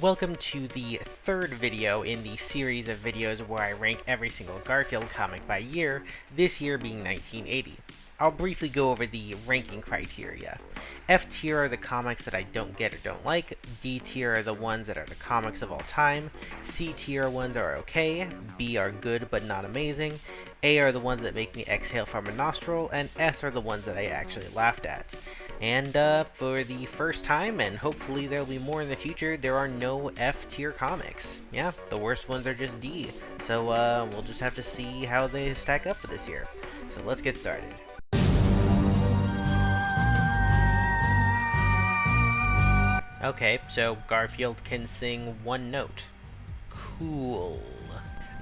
Welcome to the third video in the series of videos where I rank every single Garfield comic by year, this year being 1980. I'll briefly go over the ranking criteria. F tier are the comics that I don't get or don't like, D tier are the ones that are the comics of all time, C tier ones are okay, B are good but not amazing, A are the ones that make me exhale from a nostril, and S are the ones that I actually laughed at. And for the first time, and hopefully there'll be more in the future, there are no F tier comics. Yeah, the worst ones are just D. So we'll just have to see how they stack up for this year. So let's get started. Okay, so Garfield can sing one note. Cool.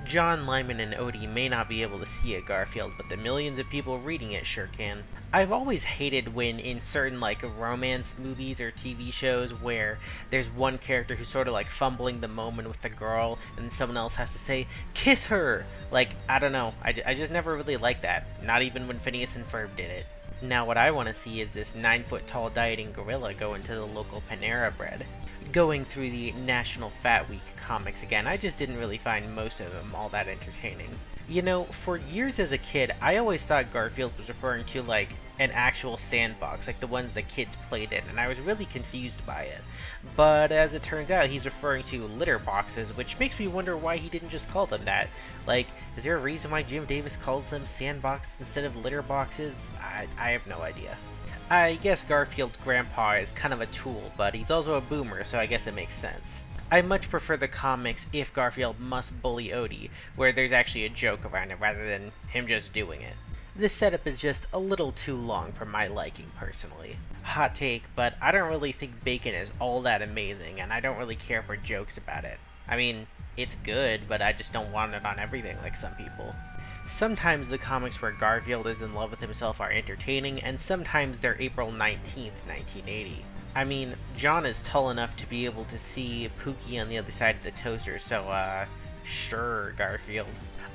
John, Lyman, and Odie may not be able to see a Garfield, but the millions of people reading it sure can. I've always hated when in certain romance movies or TV shows where there's one character who's sort of fumbling the moment with the girl and someone else has to say, "Kiss her!" I don't know, I just never really liked that, not even when Phineas and Ferb did it. Now what I want to see is this 9-foot tall dieting gorilla go into the local Panera Bread. Going through the National Fat Week comics again, I just didn't really find most of them all that entertaining. You know, for years as a kid, I always thought Garfield was referring to an actual sandbox, like the ones the kids played in, and I was really confused by it. But as it turns out, he's referring to litter boxes, which makes me wonder why he didn't just call them that. Is there a reason why Jim Davis calls them sandboxes instead of litter boxes? I have no idea. I guess Garfield's grandpa is kind of a tool, but he's also a boomer, so I guess it makes sense. I much prefer the comics If Garfield Must Bully Odie, where there's actually a joke around it rather than him just doing it. This setup is just a little too long for my liking, personally. Hot take, but I don't really think Bacon is all that amazing, and I don't really care for jokes about it. I mean, it's good, but I just don't want it on everything like some people. Sometimes the comics where Garfield is in love with himself are entertaining, and sometimes they're April 19th, 1980. I mean, John is tall enough to be able to see Pookie on the other side of the toaster, so, sure, Garfield.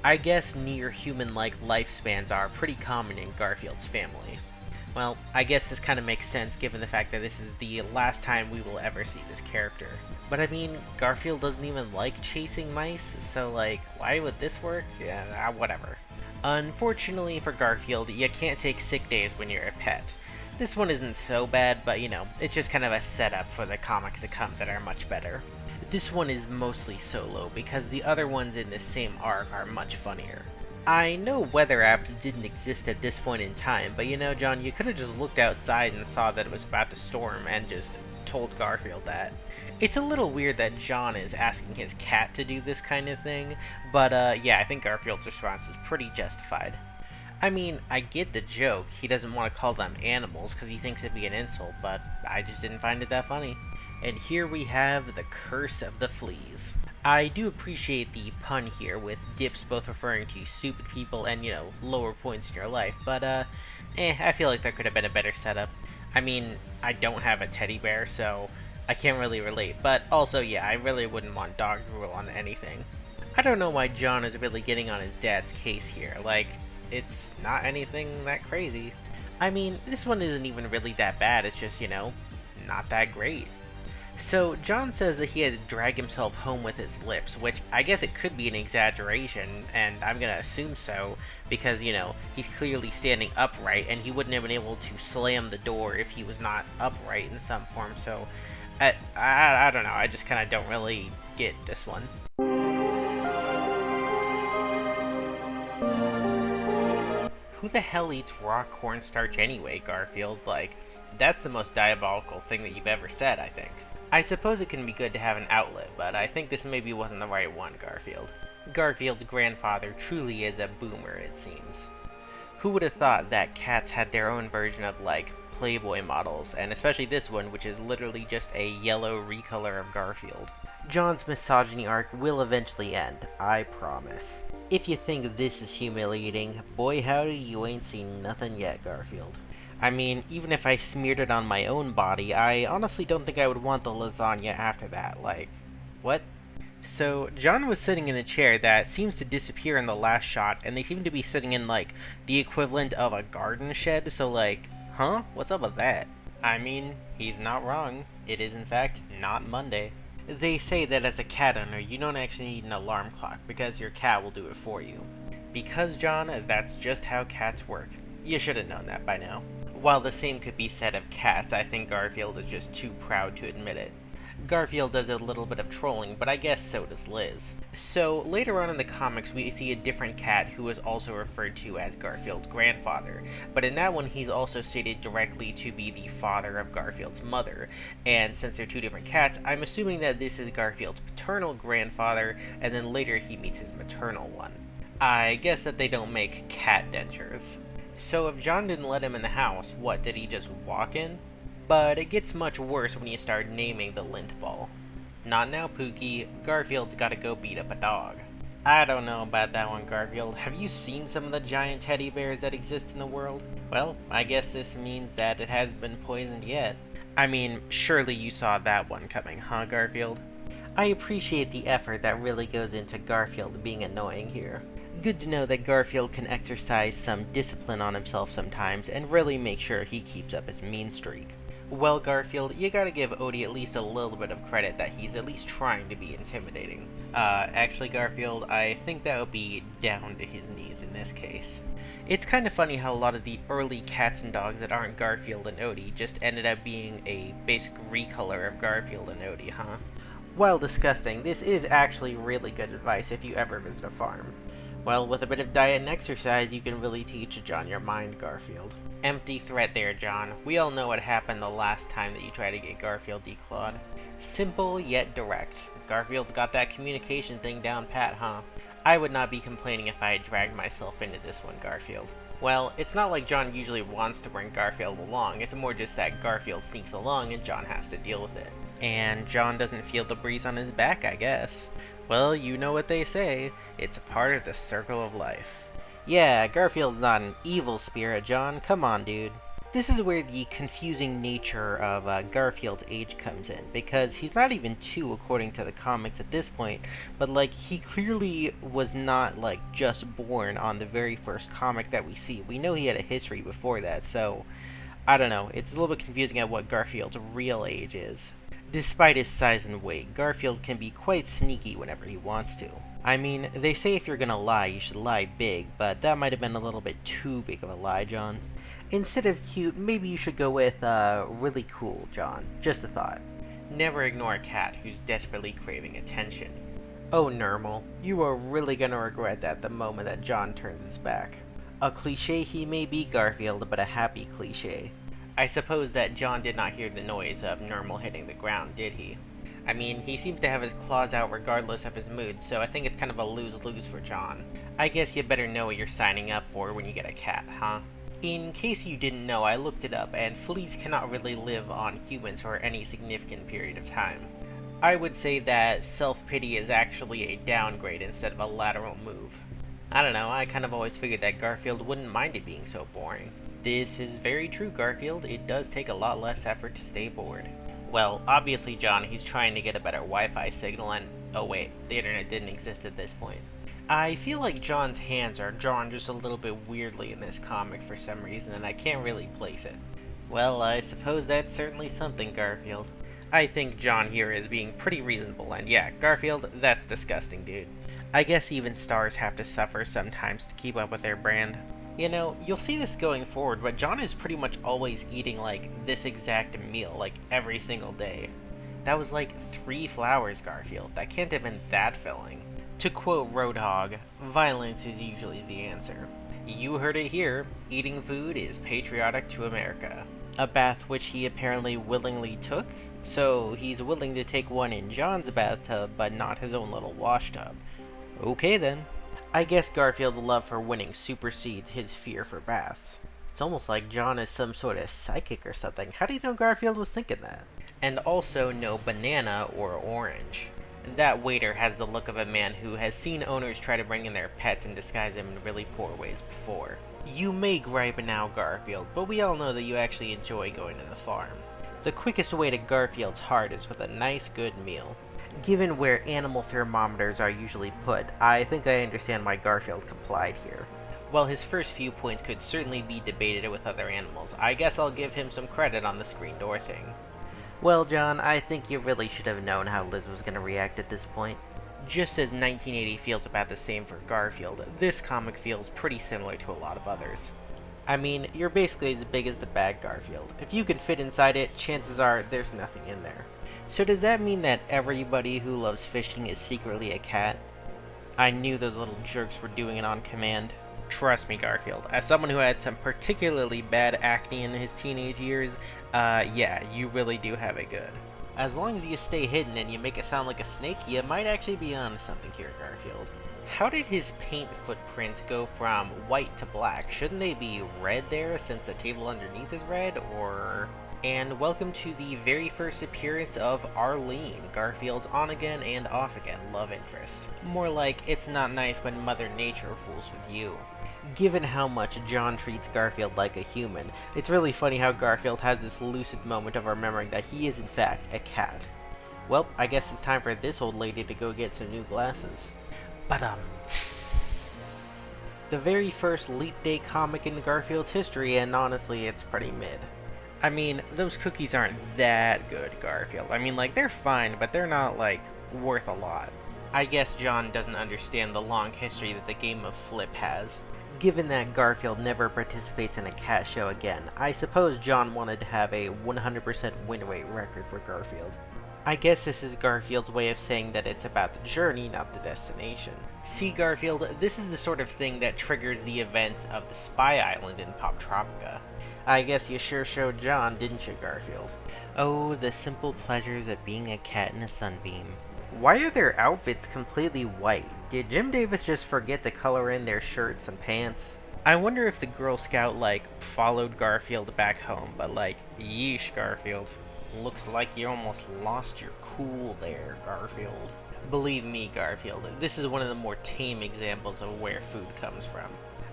I guess near human-like lifespans are pretty common in Garfield's family. Well, I guess this kind of makes sense given the fact that this is the last time we will ever see this character. But I mean, Garfield doesn't even like chasing mice, so why would this work? Yeah, whatever. Unfortunately for Garfield, you can't take sick days when you're a pet. This one isn't so bad, but it's just kind of a setup for the comics to come that are much better. This one is mostly solo, because the other ones in this same arc are much funnier. I know weather apps didn't exist at this point in time, but John, you could have just looked outside and saw that it was about to storm and just told Garfield that. It's a little weird that John is asking his cat to do this kind of thing, but yeah, I think Garfield's response is pretty justified. I mean, I get the joke, he doesn't want to call them animals because he thinks it'd be an insult, but I just didn't find it that funny. And here we have the Curse of the Fleas. I do appreciate the pun here, with dips both referring to stupid people and, lower points in your life, but, I feel like there could have been a better setup. I mean, I don't have a teddy bear, so I can't really relate, but also, yeah, I really wouldn't want dog drool on anything. I don't know why John is really getting on his dad's case here, it's not anything that crazy. I mean, this one isn't even really that bad, it's just, not that great. So, John says that he had to drag himself home with his lips, which I guess it could be an exaggeration, and I'm gonna assume so, because, he's clearly standing upright, and he wouldn't have been able to slam the door if he was not upright in some form, so I don't know, I just kind of don't really get this one. Who the hell eats raw cornstarch anyway, Garfield? That's the most diabolical thing that you've ever said, I think. I suppose it can be good to have an outlet, but I think this maybe wasn't the right one, Garfield. Garfield's grandfather truly is a boomer, it seems. Who would have thought that cats had their own version of, Playboy models, and especially this one, which is literally just a yellow recolor of Garfield. John's misogyny arc will eventually end, I promise. If you think this is humiliating, boy howdy, you ain't seen nothing yet, Garfield. I mean, even if I smeared it on my own body, I honestly don't think I would want the lasagna after that, what? So, John was sitting in a chair that seems to disappear in the last shot, and they seem to be sitting in, the equivalent of a garden shed, so, huh? What's up with that? I mean, he's not wrong. It is, in fact, not Monday. They say that as a cat owner, you don't actually need an alarm clock because your cat will do it for you. Because, John, that's just how cats work. You should have known that by now. While the same could be said of cats, I think Garfield is just too proud to admit it. Garfield does a little bit of trolling, but I guess so does Liz. So, later on in the comics, we see a different cat who is also referred to as Garfield's grandfather, but in that one he's also stated directly to be the father of Garfield's mother, and since they're two different cats, I'm assuming that this is Garfield's paternal grandfather, and then later he meets his maternal one. I guess that they don't make cat dentures. So if John didn't let him in the house, what, did he just walk in? But it gets much worse when you start naming the lint ball. Not now, Pookie. Garfield's gotta go beat up a dog. I don't know about that one, Garfield. Have you seen some of the giant teddy bears that exist in the world? Well, I guess this means that it hasn't been poisoned yet. I mean, surely you saw that one coming, huh, Garfield? I appreciate the effort that really goes into Garfield being annoying here. Good to know that Garfield can exercise some discipline on himself sometimes and really make sure he keeps up his mean streak. Well, Garfield, you gotta give Odie at least a little bit of credit that he's at least trying to be intimidating. Actually, Garfield, I think that would be down to his knees in this case. It's kind of funny how a lot of the early cats and dogs that aren't Garfield and Odie just ended up being a basic recolor of Garfield and Odie, huh? While disgusting, this is actually really good advice if you ever visit a farm. Well, with a bit of diet and exercise, you can really teach John your mind, Garfield. Empty threat there, John. We all know what happened the last time that you tried to get Garfield declawed. Simple yet direct. Garfield's got that communication thing down pat, huh? I would not be complaining if I had dragged myself into this one, Garfield. Well, it's not like John usually wants to bring Garfield along, it's more just that Garfield sneaks along and John has to deal with it. And John doesn't feel the breeze on his back, I guess. Well, you know what they say, it's a part of the circle of life. Yeah, Garfield's not an evil spirit, John. Come on, dude. This is where the confusing nature of Garfield's age comes in, because he's not even 2 according to the comics at this point, but like, he clearly was not like just born on the very first comic that we see. We know he had a history before that, so I don't know. It's a little bit confusing at what Garfield's real age is. Despite his size and weight, Garfield can be quite sneaky whenever he wants to. I mean, they say if you're gonna lie, you should lie big, but that might have been a little bit too big of a lie, John. Instead of cute, maybe you should go with, really cool, John. Just a thought. Never ignore a cat who's desperately craving attention. Oh, Nermal, you are really gonna regret that the moment that John turns his back. A cliché he may be, Garfield, but a happy cliché. I suppose that John did not hear the noise of Nermal hitting the ground, did he? I mean, he seems to have his claws out regardless of his mood, so I think it's kind of a lose-lose for John. I guess you better know what you're signing up for when you get a cat, huh? In case you didn't know, I looked it up, and fleas cannot really live on humans for any significant period of time. I would say that self-pity is actually a downgrade instead of a lateral move. I don't know, I kind of always figured that Garfield wouldn't mind it being so boring. This is very true, Garfield. It does take a lot less effort to stay bored. Well, obviously, John, he's trying to get a better Wi-Fi signal and... oh wait, the internet didn't exist at this point. I feel like John's hands are drawn just a little bit weirdly in this comic for some reason, and I can't really place it. Well, I suppose that's certainly something, Garfield. I think John here is being pretty reasonable, and yeah, Garfield, that's disgusting, dude. I guess even stars have to suffer sometimes to keep up with their brand. You know, you'll see this going forward, but John is pretty much always eating, like, this exact meal, like, every single day. That was like 3 flowers, Garfield. That can't have been that filling. To quote Roadhog, violence is usually the answer. You heard it here, eating food is patriotic to America. A bath which he apparently willingly took, so he's willing to take one in John's bathtub, but not his own little wash tub. Okay then. I guess Garfield's love for winning supersedes his fear for baths. It's almost like John is some sort of psychic or something. How do you know Garfield was thinking that? And also no banana or orange. That waiter has the look of a man who has seen owners try to bring in their pets and disguise them in really poor ways before. You may gripe now, Garfield, but we all know that you actually enjoy going to the farm. The quickest way to Garfield's heart is with a nice good meal. Given where animal thermometers are usually put, I think I understand why Garfield complied here. While his first few points could certainly be debated with other animals, I guess I'll give him some credit on the screen door thing. Well, John, I think you really should have known how Liz was going to react at this point. Just as 1980 feels about the same for Garfield, this comic feels pretty similar to a lot of others. I mean, you're basically as big as the bag Garfield. If you can fit inside it, chances are there's nothing in there. So does that mean that everybody who loves fishing is secretly a cat? I knew those little jerks were doing it on command. Trust me, Garfield, as someone who had some particularly bad acne in his teenage years, yeah, you really do have it good. As long as you stay hidden and you make it sound like a snake, you might actually be onto something here, Garfield. How did his paint footprints go from white to black? Shouldn't they be red there since the table underneath is red, or... And welcome to the very first appearance of Arlene, Garfield's on-again and off-again love interest. More like, it's not nice when Mother Nature fools with you. Given how much John treats Garfield like a human, it's really funny how Garfield has this lucid moment of remembering that he is in fact a cat. Well, I guess it's time for this old lady to go get some new glasses. But the very first Leap Day comic in Garfield's history, and honestly, it's pretty mid. I mean, those cookies aren't that good, Garfield. I mean, like, they're fine, but they're not, like, worth a lot. I guess John doesn't understand the long history that the game of Flip has. Given that Garfield never participates in a cat show again, I suppose John wanted to have a 100% win rate record for Garfield. I guess this is Garfield's way of saying that it's about the journey, not the destination. See, Garfield, this is the sort of thing that triggers the events of the Spy Island in Poptropica. I guess you sure showed John, didn't you, Garfield? Oh, the simple pleasures of being a cat in a sunbeam. Why are their outfits completely white? Did Jim Davis just forget to color in their shirts and pants? I wonder if the Girl Scout, followed Garfield back home, but yeesh, Garfield. Looks like you almost lost your cool there, Garfield. Believe me, Garfield, this is one of the more tame examples of where food comes from.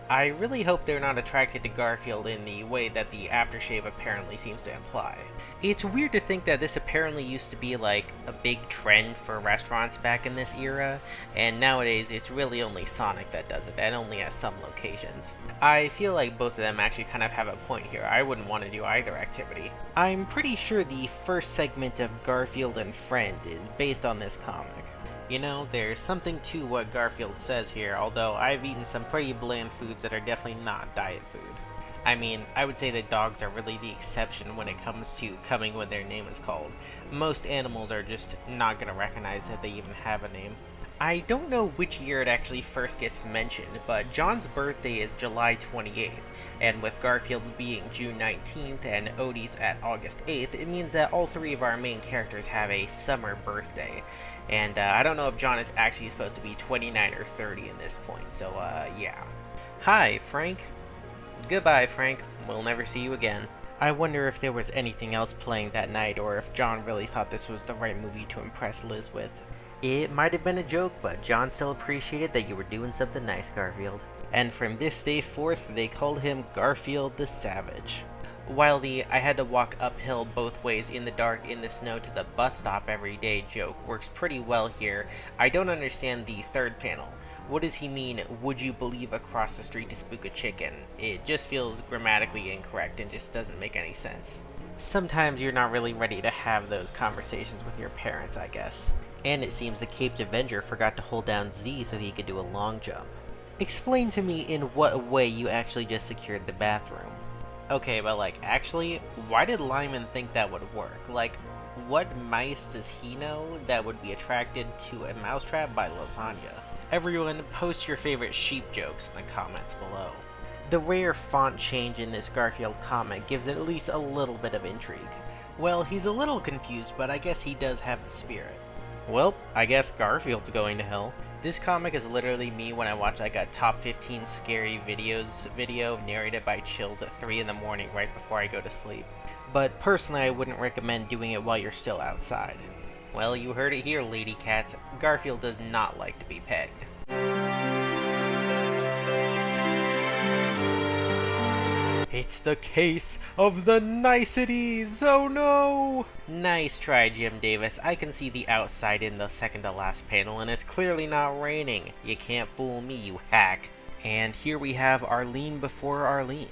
I really hope they're not attracted to Garfield in the way that the aftershave apparently seems to imply. It's weird to think that this apparently used to be a big trend for restaurants back in this era, and nowadays it's really only Sonic that does it, and only at some locations. I feel like both of them actually kind of have a point here. I wouldn't want to do either activity. I'm pretty sure the first segment of Garfield and Friends is based on this comic. You know, there's something to what Garfield says here, although I've eaten some pretty bland foods that are definitely not diet food. I mean, I would say that dogs are really the exception when it comes to coming when their name is called. Most animals are just not going to recognize that they even have a name. I don't know which year it actually first gets mentioned, but John's birthday is July 28th, and with Garfield's being June 19th and Odie's at August 8th, it means that all three of our main characters have a summer birthday. And I don't know if John is actually supposed to be 29 or 30 in this point, so yeah. Hi, Frank. Goodbye, Frank. We'll never see you again. I wonder if there was anything else playing that night, or if John really thought this was the right movie to impress Liz with. It might have been a joke, but John still appreciated that you were doing something nice, Garfield. And from this day forth, they called him Garfield the Savage. While the I had to walk uphill both ways in the dark in the snow to the bus stop every day joke works pretty well here, I don't understand the third panel. What does he mean, would you believe across the street to spook a chicken? It just feels grammatically incorrect and just doesn't make any sense. Sometimes you're not really ready to have those conversations with your parents, I guess. And it seems the Caped Avenger forgot to hold down Z so he could do a long jump. Explain to me in what way you actually just secured the bathroom. Okay, but actually, why did Lyman think that would work? What mice does he know that would be attracted to a mousetrap by lasagna? Everyone, post your favorite sheep jokes in the comments below. The rare font change in this Garfield comic gives it at least a little bit of intrigue. Well, he's a little confused, but I guess he does have the spirit. Well, I guess Garfield's going to hell. This comic is literally me when I watch a top 15 scary videos video narrated by Chills at 3 in the morning right before I go to sleep. But personally, I wouldn't recommend doing it while you're still outside. Well, you heard it here, lady cats. Garfield does not like to be pegged. It's the case of the niceties! Oh no! Nice try, Jim Davis. I can see the outside in the second to last panel, and it's clearly not raining. You can't fool me, you hack. And here we have Arlene before Arlene.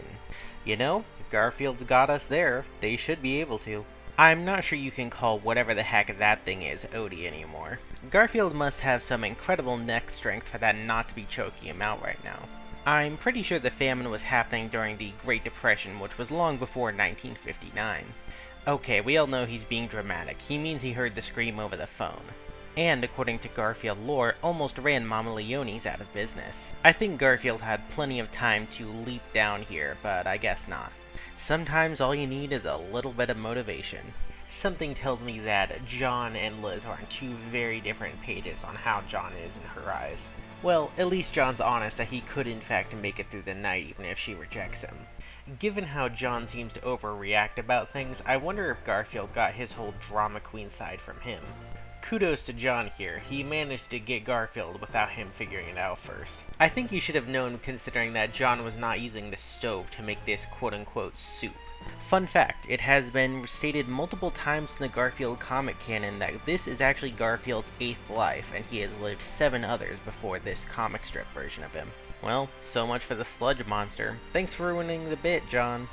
You know, Garfield's got us there. They should be able to. I'm not sure you can call whatever the heck that thing is Odie anymore. Garfield must have some incredible neck strength for that not to be choking him out right now. I'm pretty sure the famine was happening during the Great Depression, which was long before 1959. Okay, we all know he's being dramatic. He means he heard the scream over the phone. And, according to Garfield lore, almost ran Mama Leone's out of business. I think Garfield had plenty of time to leap down here, but I guess not. Sometimes all you need is a little bit of motivation. Something tells me that John and Liz are on two very different pages on how John is in her eyes. Well, at least John's honest that he could in fact make it through the night even if she rejects him. Given how John seems to overreact about things, I wonder if Garfield got his whole drama queen side from him. Kudos to John here, he managed to get Garfield without him figuring it out first. I think you should have known considering that John was not using the stove to make this quote-unquote soup. Fun fact, it has been stated multiple times in the Garfield comic canon that this is actually Garfield's 8th life, and he has lived 7 others before this comic strip version of him. Well, so much for the sludge monster. Thanks for ruining the bit, John.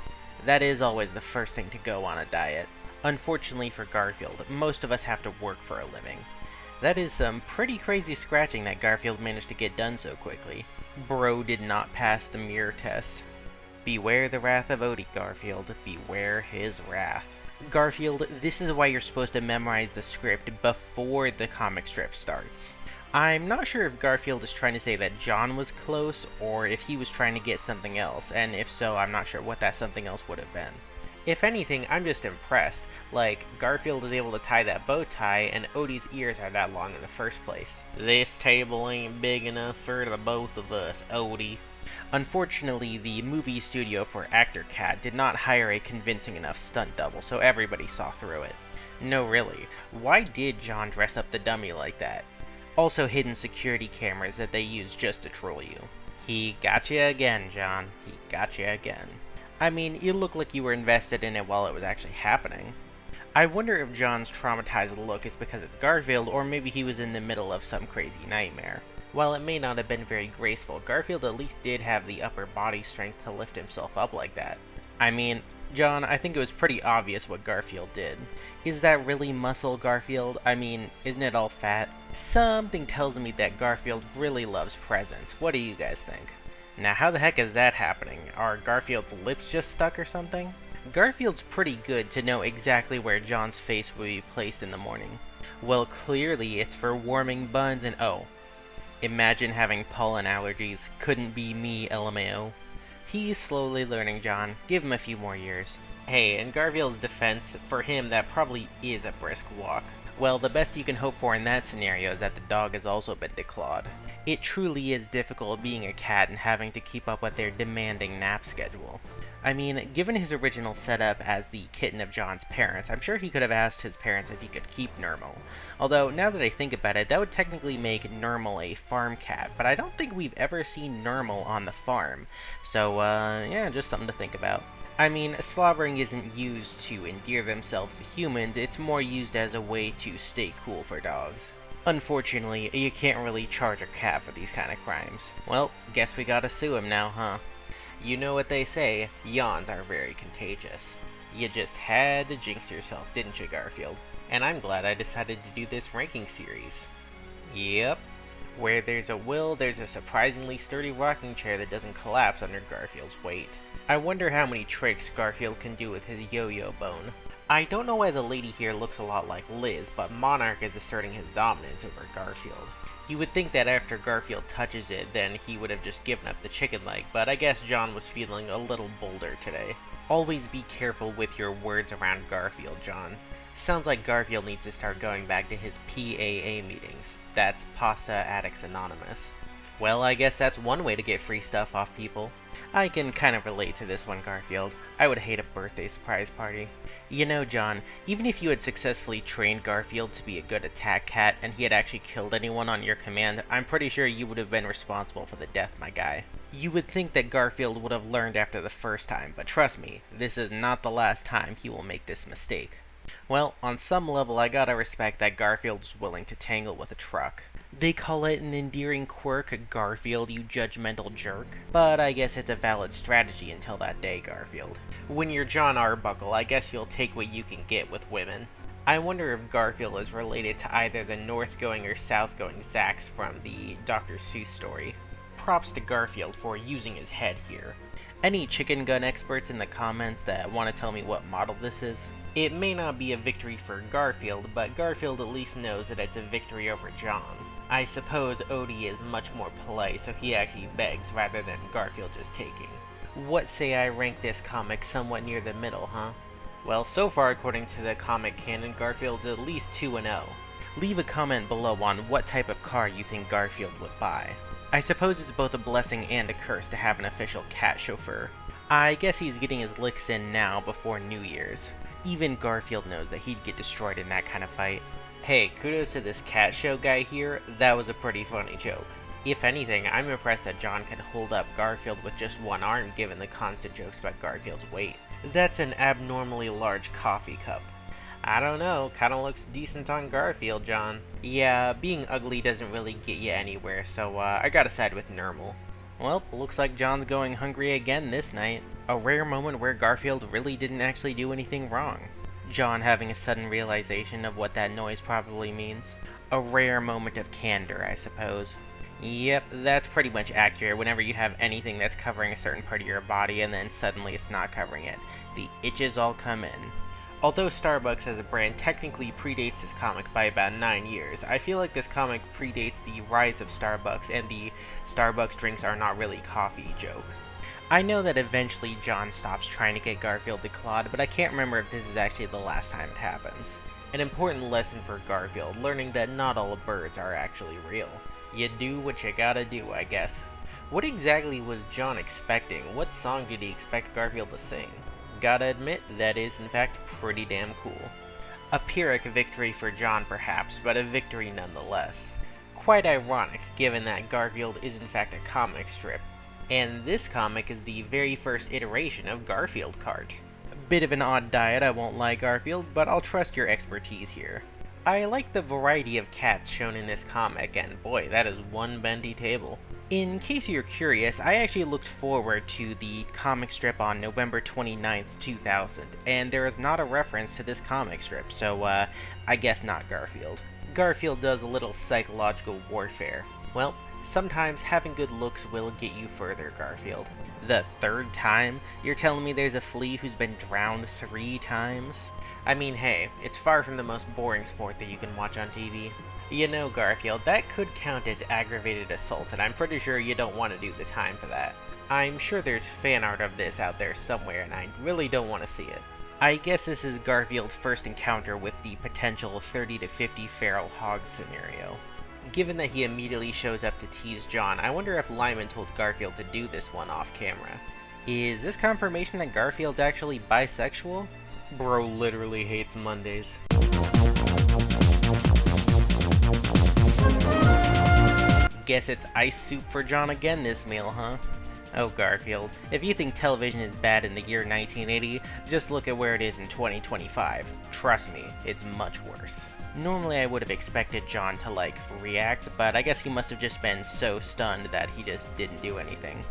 That is always the first thing to go on a diet. Unfortunately for Garfield, most of us have to work for a living. That is some pretty crazy scratching that Garfield managed to get done so quickly. Bro did not pass the mirror test. Beware the wrath of Odie, Garfield. Beware his wrath. Garfield, this is why you're supposed to memorize the script before the comic strip starts. I'm not sure if Garfield is trying to say that John was close, or if he was trying to get something else, and if so, I'm not sure what that something else would have been. If anything, I'm just impressed. Like, Garfield is able to tie that bow tie, and Odie's ears are that long in the first place. This table ain't big enough for the both of us, Odie. Unfortunately, the movie studio for Actor Cat did not hire a convincing enough stunt double, so everybody saw through it. No, really. Why did John dress up the dummy like that? Also hidden security cameras that they used just to troll you. He got you again, John. He got you again. I mean, you look like you were invested in it while it was actually happening. I wonder if John's traumatized look is because of Garfield, or maybe he was in the middle of some crazy nightmare. While it may not have been very graceful, Garfield at least did have the upper body strength to lift himself up like that. I mean, John, I think it was pretty obvious what Garfield did. Is that really muscle, Garfield? I mean, isn't it all fat? Something tells me that Garfield really loves presents. What do you guys think? Now, how the heck is that happening? Are Garfield's lips just stuck or something? Garfield's pretty good to know exactly where John's face will be placed in the morning. Well, clearly it's for warming buns and oh. Imagine having pollen allergies. Couldn't be me, LMAO. He's slowly learning, John. Give him a few more years. Hey, in Garfield's defense, for him that probably is a brisk walk. Well, the best you can hope for in that scenario is that the dog has also been declawed. It truly is difficult being a cat and having to keep up with their demanding nap schedule. I mean, given his original setup as the kitten of John's parents, I'm sure he could have asked his parents if he could keep Nermal. Although, now that I think about it, that would technically make Nermal a farm cat, but I don't think we've ever seen Nermal on the farm. So, yeah, just something to think about. I mean, slobbering isn't used to endear themselves to humans, it's more used as a way to stay cool for dogs. Unfortunately, you can't really charge a cat for these kind of crimes. Well, guess we gotta sue him now, huh? You know what they say, yawns are very contagious. You just had to jinx yourself, didn't you, Garfield? And I'm glad I decided to do this ranking series. Yep. Where there's a will, there's a surprisingly sturdy rocking chair that doesn't collapse under Garfield's weight. I wonder how many tricks Garfield can do with his yo-yo bone. I don't know why the lady here looks a lot like Liz, but Monarch is asserting his dominance over Garfield. You would think that after Garfield touches it, then he would have just given up the chicken leg, but I guess John was feeling a little bolder today. Always be careful with your words around Garfield, John. Sounds like Garfield needs to start going back to his PAA meetings. That's Pasta Addicts Anonymous. Well, I guess that's one way to get free stuff off people. I can kind of relate to this one, Garfield. I would hate a birthday surprise party. You know, John, even if you had successfully trained Garfield to be a good attack cat and he had actually killed anyone on your command, I'm pretty sure you would have been responsible for the death, my guy. You would think that Garfield would have learned after the first time, but trust me, this is not the last time he will make this mistake. Well, on some level, I gotta respect that Garfield's willing to tangle with a truck. They call it an endearing quirk, Garfield, you judgmental jerk. But I guess it's a valid strategy until that day, Garfield. When you're John Arbuckle, I guess you'll take what you can get with women. I wonder if Garfield is related to either the north-going or south-going Zax from the Dr. Seuss story. Props to Garfield for using his head here. Any chicken gun experts in the comments that want to tell me what model this is? It may not be a victory for Garfield, but Garfield at least knows that it's a victory over John. I suppose Odie is much more polite, so he actually begs rather than Garfield just taking. What say I rank this comic somewhat near the middle, huh? Well, so far according to the comic canon, Garfield's at least 2-0. Leave a comment below on what type of car you think Garfield would buy. I suppose it's both a blessing and a curse to have an official cat chauffeur. I guess he's getting his licks in now before New Year's. Even Garfield knows that he'd get destroyed in that kind of fight. Hey, kudos to this cat show guy here, that was a pretty funny joke. If anything, I'm impressed that John can hold up Garfield with just one arm given the constant jokes about Garfield's weight. That's an abnormally large coffee cup. I don't know, kinda looks decent on Garfield, John. Yeah, being ugly doesn't really get you anywhere, so I gotta side with normal. Well, looks like John's going hungry again this night. A rare moment where Garfield really didn't actually do anything wrong. John having a sudden realization of what that noise probably means. A rare moment of candor, I suppose. Yep, that's pretty much accurate whenever you have anything that's covering a certain part of your body and then suddenly it's not covering it. The itches all come in. Although Starbucks as a brand technically predates this comic by about 9 years, I feel like this comic predates the rise of Starbucks and the Starbucks drinks are not really coffee joke. I know that eventually John stops trying to get Garfield to Claude, but I can't remember if this is actually the last time it happens. An important lesson for Garfield, learning that not all birds are actually real. You do what you gotta do, I guess. What exactly was John expecting? What song did he expect Garfield to sing? Gotta admit, that is in fact pretty damn cool. A Pyrrhic victory for John perhaps, but a victory nonetheless. Quite ironic, given that Garfield is in fact a comic strip, and this comic is the very first iteration of Garfield Kart. Bit of an odd diet, I won't lie, Garfield, but I'll trust your expertise here. I like the variety of cats shown in this comic, and boy, that is one bendy table. In case you're curious, I actually looked forward to the comic strip on November 29th, 2000, and there is not a reference to this comic strip, so I guess not Garfield. Garfield does a little psychological warfare. Well, sometimes having good looks will get you further, Garfield. The third time? You're telling me there's a flea who's been drowned 3 times? I mean, hey, it's far from the most boring sport that you can watch on TV. You know, Garfield, that could count as aggravated assault, and I'm pretty sure you don't want to do the time for that. I'm sure there's fan art of this out there somewhere, and I really don't want to see it. I guess this is Garfield's first encounter with the potential 30 to 50 feral hog scenario. Given that he immediately shows up to tease John, I wonder if Lyman told Garfield to do this one off camera. Is this confirmation that Garfield's actually bisexual? Bro literally hates Mondays. Guess it's ice soup for John again this meal, huh? Oh, Garfield, if you think television is bad in the year 1980, just look at where it is in 2025. Trust me, it's much worse. Normally I would have expected John to, react, but I guess he must have just been so stunned that he just didn't do anything.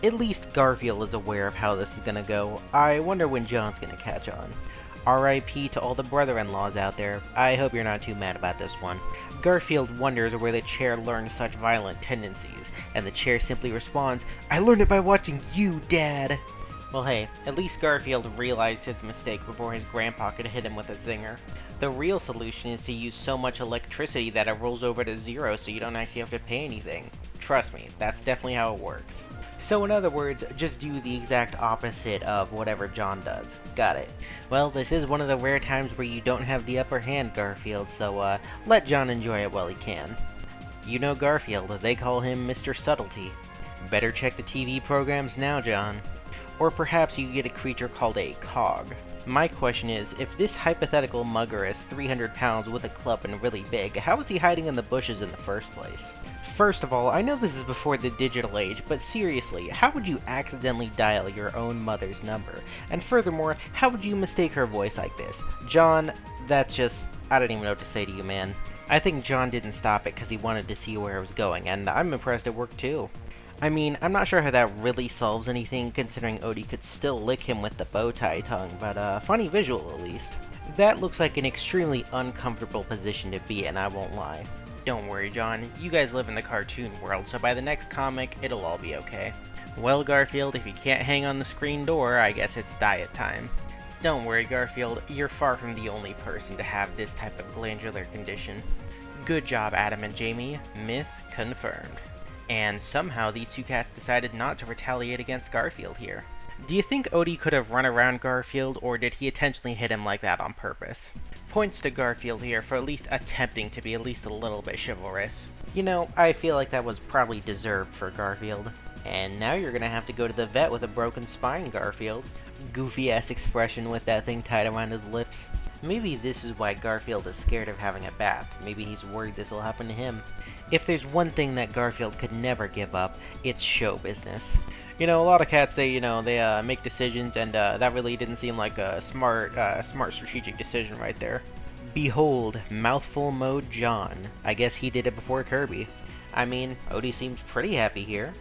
At least Garfield is aware of how this is gonna go. I wonder when John's gonna catch on. RIP to all the brother-in-laws out there. I hope you're not too mad about this one. Garfield wonders where the chair learned such violent tendencies, and the chair simply responds, "I learned it by watching you, Dad!" Well hey, at least Garfield realized his mistake before his grandpa could hit him with a zinger. The real solution is to use so much electricity that it rolls over to 0 so you don't actually have to pay anything. Trust me, that's definitely how it works. So in other words, just do the exact opposite of whatever John does. Got it. Well, this is one of the rare times where you don't have the upper hand, Garfield, so let John enjoy it while he can. You know Garfield, they call him Mr. Subtlety. Better check the TV programs now, John. Or perhaps you get a creature called a cog. My question is, if this hypothetical mugger is 300 pounds with a club and really big, how is he hiding in the bushes in the first place? First of all, I know this is before the digital age, but seriously, how would you accidentally dial your own mother's number? And furthermore, how would you mistake her voice like this? John, that's just... I don't even know what to say to you, man. I think John didn't stop it because he wanted to see where it was going, and I'm impressed it worked too. I mean, I'm not sure how that really solves anything, considering Odie could still lick him with the bow tie tongue, but funny visual at least. That looks like an extremely uncomfortable position to be in, I won't lie. Don't worry, John, you guys live in the cartoon world, so by the next comic, it'll all be okay. Well, Garfield, if you can't hang on the screen door, I guess it's diet time. Don't worry, Garfield, you're far from the only person to have this type of glandular condition. Good job, Adam and Jamie. Myth confirmed. And somehow these two cats decided not to retaliate against Garfield here. Do you think Odie could have run around Garfield, or did he intentionally hit him like that on purpose? Points to Garfield here for at least attempting to be at least a little bit chivalrous. You know, I feel like that was probably deserved for Garfield. And now you're gonna have to go to the vet with a broken spine, Garfield. Goofy-ass expression with that thing tied around his lips. Maybe this is why Garfield is scared of having a bath. Maybe he's worried this will happen to him. If there's one thing that Garfield could never give up, it's show business. You know, a lot of cats, they make decisions, and that really didn't seem like a smart strategic decision right there. Behold, mouthful mode John. I guess he did it before Kirby. I mean, Odie seems pretty happy here.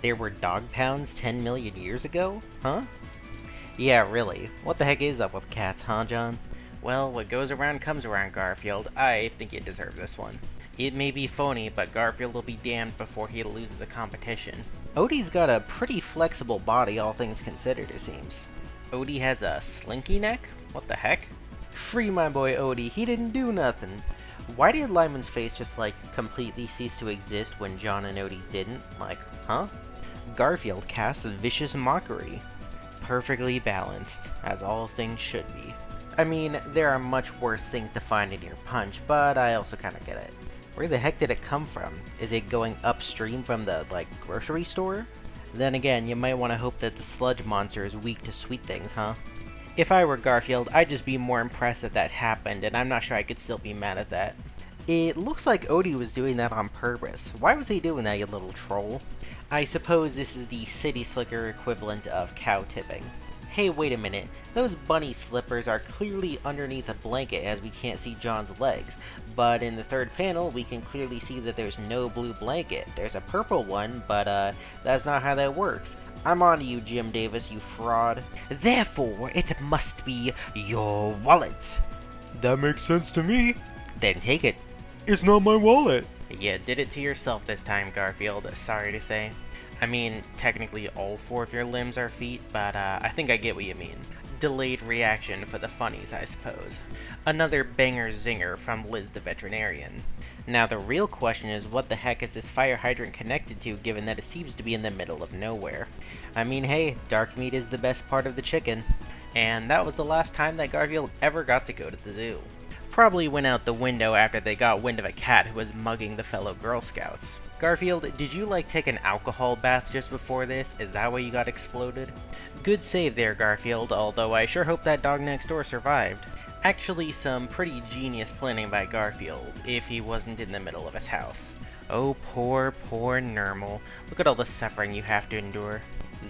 There were dog pounds 10 million years ago? Huh? Yeah, really. What the heck is up with cats, huh, John? Well, what goes around comes around, Garfield. I think you deserve this one. It may be phony, but Garfield will be damned before he loses a competition. Odie's got a pretty flexible body, all things considered, it seems. Odie has a slinky neck? What the heck? Free my boy Odie, he didn't do nothing. Why did Lyman's face just, like, completely cease to exist when John and Odie's didn't? Like, huh? Garfield casts vicious mockery. Perfectly balanced, as all things should be. I mean, there are much worse things to find in your punch, but I also kinda get it. Where the heck did it come from? Is it going upstream from the, like, grocery store? Then again, you might want to hope that the sludge monster is weak to sweet things, huh? If I were Garfield, I'd just be more impressed that that happened, and I'm not sure I could still be mad at that. It looks like Odie was doing that on purpose. Why was he doing that, you little troll? I suppose this is the city slicker equivalent of cow tipping. Hey, wait a minute. Those bunny slippers are clearly underneath a blanket as we can't see John's legs. But in the third panel, we can clearly see that there's no blue blanket. There's a purple one, but that's not how that works. I'm on to you, Jim Davis, you fraud. Therefore, it must be your wallet. That makes sense to me. Then take it. It's not my wallet. You did it to yourself this time, Garfield, sorry to say. I mean, technically all four of your limbs are feet, but I think I get what you mean. Delayed reaction for the funnies, I suppose. Another banger zinger from Liz the veterinarian. Now the real question is, what the heck is this fire hydrant connected to, given that it seems to be in the middle of nowhere? I mean, hey, dark meat is the best part of the chicken. And that was the last time that Garfield ever got to go to the zoo. Probably went out the window after they got wind of a cat who was mugging the fellow Girl Scouts. Garfield, did you like take an alcohol bath just before this? Is that why you got exploded? Good save there, Garfield, although I sure hope that dog next door survived. Actually, some pretty genius planning by Garfield, if he wasn't in the middle of his house. Oh, poor Nermal. Look at all the suffering you have to endure.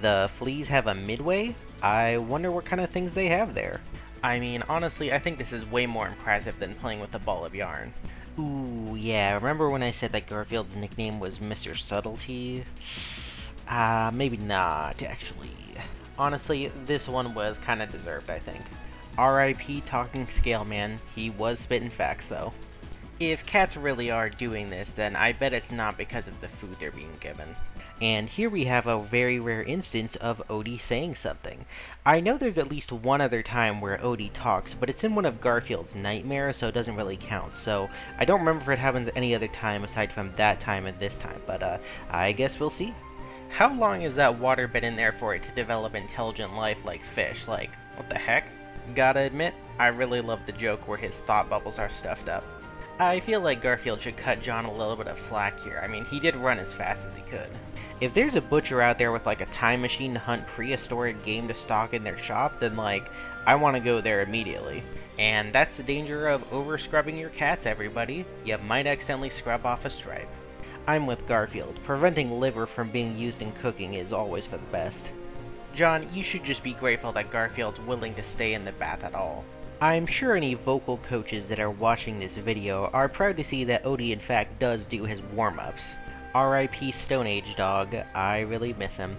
The fleas have a midway? I wonder what kind of things they have there. I mean, honestly, I think this is way more impressive than playing with a ball of yarn. Ooh, yeah, remember when I said that Garfield's nickname was Mr. Subtlety? Maybe not, actually. Honestly, this one was kinda deserved, I think. R.I.P. Talking Scale Man, he was spitting facts, though. If cats really are doing this, then I bet it's not because of the food they're being given. And here we have a very rare instance of Odie saying something. I know there's at least one other time where Odie talks, but it's in one of Garfield's nightmares, so it doesn't really count. So I don't remember if it happens any other time aside from that time and this time, but I guess we'll see. How long has that water been in there for it to develop intelligent life like fish? Like, what the heck? Gotta admit, I really love the joke where his thought bubbles are stuffed up. I feel like Garfield should cut John a little bit of slack here. I mean, he did run as fast as he could. If there's a butcher out there with like a time machine to hunt prehistoric game to stock in their shop, then like, I want to go there immediately. And that's the danger of over scrubbing your cats, everybody. You might accidentally scrub off a stripe. I'm with Garfield. Preventing liver from being used in cooking is always for the best. John, you should just be grateful that Garfield's willing to stay in the bath at all. I'm sure any vocal coaches that are watching this video are proud to see that Odie in fact does do his warm-ups. R.I.P. Stone Age dog, I really miss him.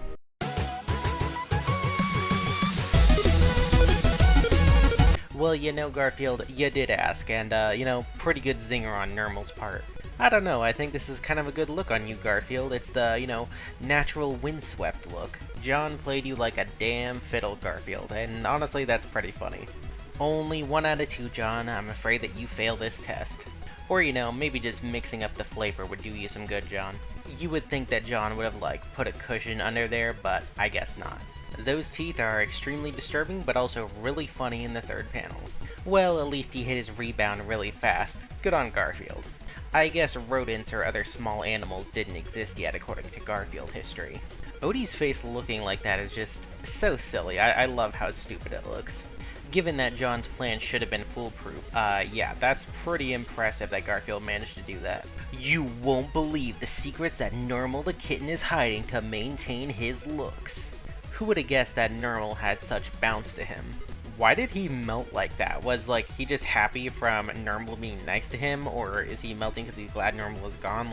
Well, Garfield, you did ask, and, pretty good zinger on Nermal's part. I don't know, I think this is kind of a good look on you, Garfield. It's the, natural windswept look. John played you like a damn fiddle, Garfield, and honestly, that's pretty funny. Only 1 out of 2, John. I'm afraid that you fail this test. Or, maybe just mixing up the flavor would do you some good, John. You would think that John would have, put a cushion under there, but I guess not. Those teeth are extremely disturbing, but also really funny in the third panel. Well, at least he hit his rebound really fast. Good on Garfield. I guess rodents or other small animals didn't exist yet according to Garfield history. Odie's face looking like that is just so silly. I love how stupid it looks. Given that John's plan should have been foolproof, yeah, that's pretty impressive that Garfield managed to do that. You won't believe the secrets that Nermal the kitten is hiding to maintain his looks. Who would have guessed that Nermal had such bounce to him? Why did he melt like that? Was, he just happy from Nermal being nice to him, or is he melting because he's glad Nermal is gone?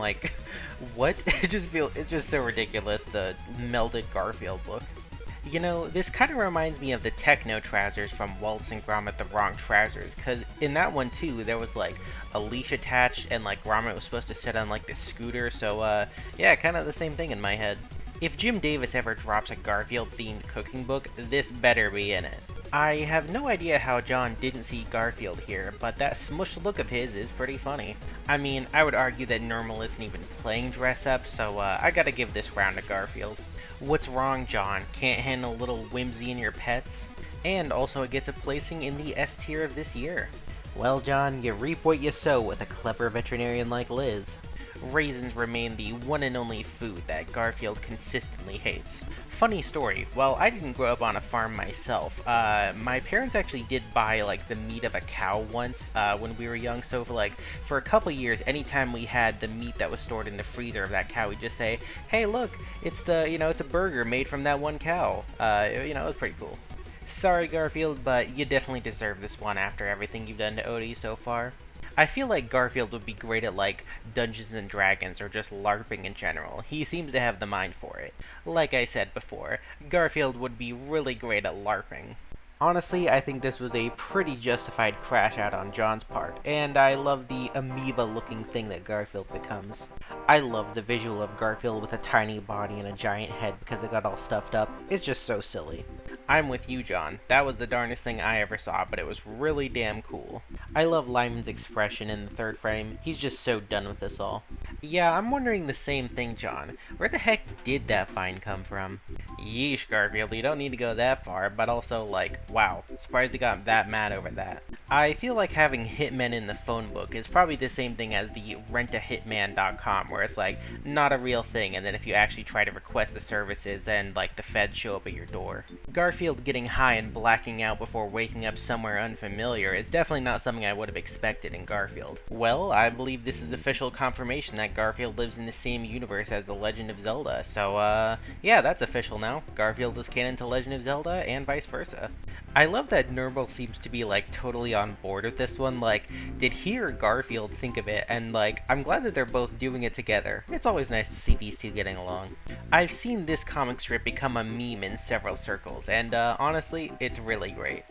What? It's just so ridiculous, the melted Garfield look. This kind of reminds me of the techno trousers from Waltz and Gromit the Wrong Trousers, because in that one too, there was a leash attached, and Gromit was supposed to sit on this scooter, so yeah, kind of the same thing in my head. If Jim Davis ever drops a Garfield-themed cooking book, this better be in it. I have no idea how John didn't see Garfield here, but that smushed look of his is pretty funny. I mean, I would argue that Nermal isn't even playing dress-up, so I gotta give this round to Garfield. What's wrong, John? Can't handle a little whimsy in your pets? And also it gets a placing in the S tier of this year. Well, John, you reap what you sow with a clever veterinarian like Liz. Raisins remain the one and only food that Garfield consistently hates. Funny story, well, I didn't grow up on a farm myself. My parents actually did buy, the meat of a cow once, when we were young, so for a couple years, anytime we had the meat that was stored in the freezer of that cow, we'd just say, hey, look, it's it's a burger made from that one cow. It was pretty cool. Sorry, Garfield, but you definitely deserve this one after everything you've done to Odie so far. I feel like Garfield would be great at, Dungeons and Dragons or just LARPing in general. He seems to have the mind for it. Like I said before, Garfield would be really great at LARPing. Honestly, I think this was a pretty justified crash out on John's part, and I love the amoeba-looking thing that Garfield becomes. I love the visual of Garfield with a tiny body and a giant head because it got all stuffed up. It's just so silly. I'm with you, John. That was the darnest thing I ever saw, but it was really damn cool. I love Lyman's expression in the third frame. He's just so done with this all. Yeah, I'm wondering the same thing, John. Where the heck did that find come from? Yeesh, Garfield, you don't need to go that far, but also, wow, surprised he got that mad over that. I feel like having hitmen in the phone book is probably the same thing as the rentahitman.com, where it's not a real thing, and then if you actually try to request the services, then the feds show up at your door. Garfield getting high and blacking out before waking up somewhere unfamiliar is definitely not something I would have expected in Garfield. Well, I believe this is official confirmation that Garfield lives in the same universe as The Legend of Zelda, so yeah, that's official now. Garfield is canon to Legend of Zelda, and vice versa. I love that Nermal seems to be totally on board with this one. Did he or Garfield think of it? And I'm glad that they're both doing it together. It's always nice to see these two getting along. I've seen this comic strip become a meme in several circles, and honestly, it's really great.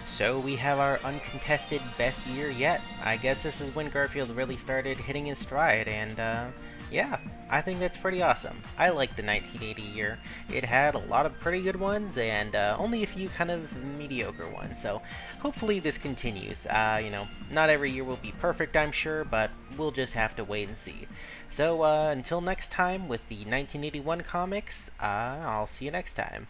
So we have our uncontested best year yet. I guess this is when Garfield really started hitting his stride, and yeah, I think that's pretty awesome. I like the 1980 year. It had a lot of pretty good ones, and only a few kind of mediocre ones, so hopefully this continues. Not every year will be perfect, I'm sure, but we'll just have to wait and see. So until next time with the 1981 comics, I'll see you next time.